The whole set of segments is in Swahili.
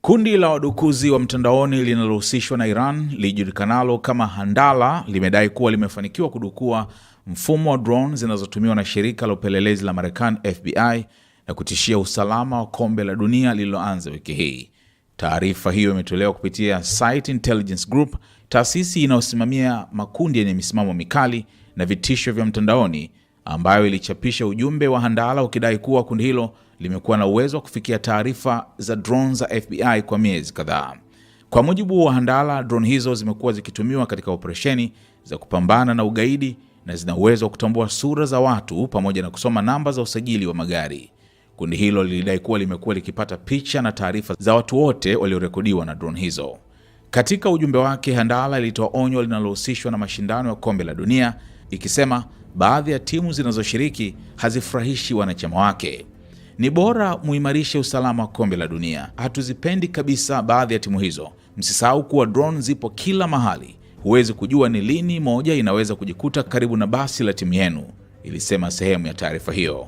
Kundi la wadukuzi wa mtandaoni linalohusishwa na Iran lijulikanalo kama Handala limedai kuwa limefanikiwa kudukua mfumo wa drone zinazotumiwa na shirika la upelelezi la Marekani FBI na kutishia usalama wa kombe la dunia lililoanza wiki hii. Taarifa hiyo imetolewa kupitia Site Intelligence Group, taasisi inayosimamia makundi yenye misimamo mikali na vitisho vya mtandaoni, ambayo ilichapisha ujumbe wa Handala ukidai kuwa kundi hilo limekuwa na uwezo wa kufikia taarifa za drone za FBI kwa miezi kadhaa. Kwa mujibu wa Handala, drone hizo zimekuwa zikitumiwa katika operesheni za kupambana na ugaidi na zina uwezo wa kutambua sura za watu pamoja na kusoma namba za usajili wa magari. Kundi hilo lilidai kuwa limekuwa likipata picha na taarifa za watu wote waliorekodiwa na drone hizo. Katika ujumbe wake, Handala ilitoa onyo linalohusishwa na mashindano ya kombe la dunia, ikisema baadhi ya timu zinazoshiriki hazifurahishi wanachama wake. Ni bora muimarishe usalama wa kombe la dunia. Hatuzipendi kabisa baadhi ya timu hizo. Msisahau kuwa drone zipo kila mahali. Huwezi kujua ni lini moja inaweza kujikuta karibu na basi la timu yenu, ilisema sehemu ya taarifa hiyo.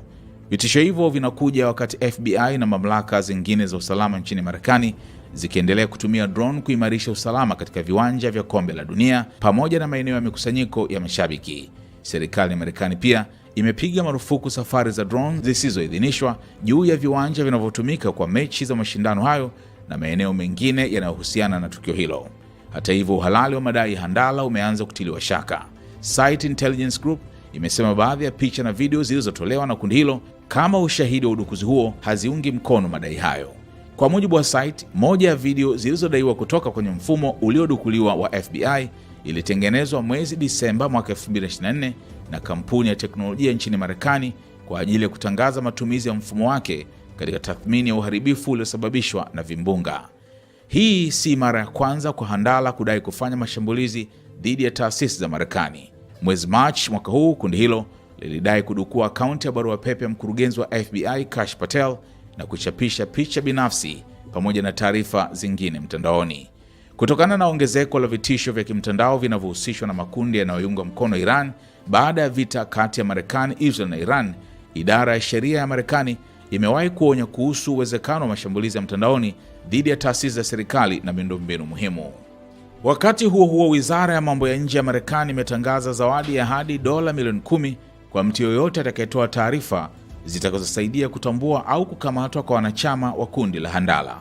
Vitisho hivyo vinakuja wakati FBI na mamlaka zingine za usalama nchini Marekani zikiendelea kutumia drone kuimarisha usalama katika viwanja vya kombe la dunia pamoja na maeneo ya mikusanyiko ya mashabiki. Serikali ya Marekani pia imepiga marufuku safari za drone zisizoidhinishwa juu ya viwanja vinavyotumika kwa mechi za mashindano hayo na maeneo mengine yanayohusiana na tukio hilo. Hata hivyo, uhalali wa madai Handala umeanza kutiliwa shaka. Site Intelligence Group imesema baadhi ya picha na video zilizotolewa na kundi hilo kama ushahidi wa udukuzi huo haziungi mkono madai hayo. Kwa mujibu wa site, moja ya video zilizodaiwa kutoka kwenye mfumo uliodukuliwa wa FBI ilitengenezwa mwezi Disemba mwaka 2024 na kampuni ya teknolojia nchini Marekani kwa ajili ya kutangaza matumizi ya mfumo wake katika tathmini ya uharibifu uliosababishwa na vimbunga. Hii si mara ya kwanza kwa Handala kudai kufanya mashambulizi dhidi ya taasisi za Marekani. Mwezi Machi mwaka huu, kundi hilo lilidai kudukua akaunti ya barua pepe ya mkurugenzi wa FBI Kash Patel na kuchapisha picha binafsi pamoja na taarifa zingine mtandaoni. Kutokana na ongezeko la vitisho vya kimtandao vinavyohusishwa na makundi yanayoiunga mkono Iran baada ya vita kati ya Marekani, Israel na Iran, idara ya sheria ya Marekani imewahi kuonya kuhusu uwezekano wa mashambulizi ya mtandaoni dhidi ya taasisi za serikali na miundombinu muhimu. Wakati huo huo, wizara ya mambo ya nje ya Marekani imetangaza zawadi ya hadi dola milioni 10 kwa mtu yoyote atakayetoa taarifa zitakazosaidia kutambua au kukamatwa kwa wanachama wa kundi la Handala.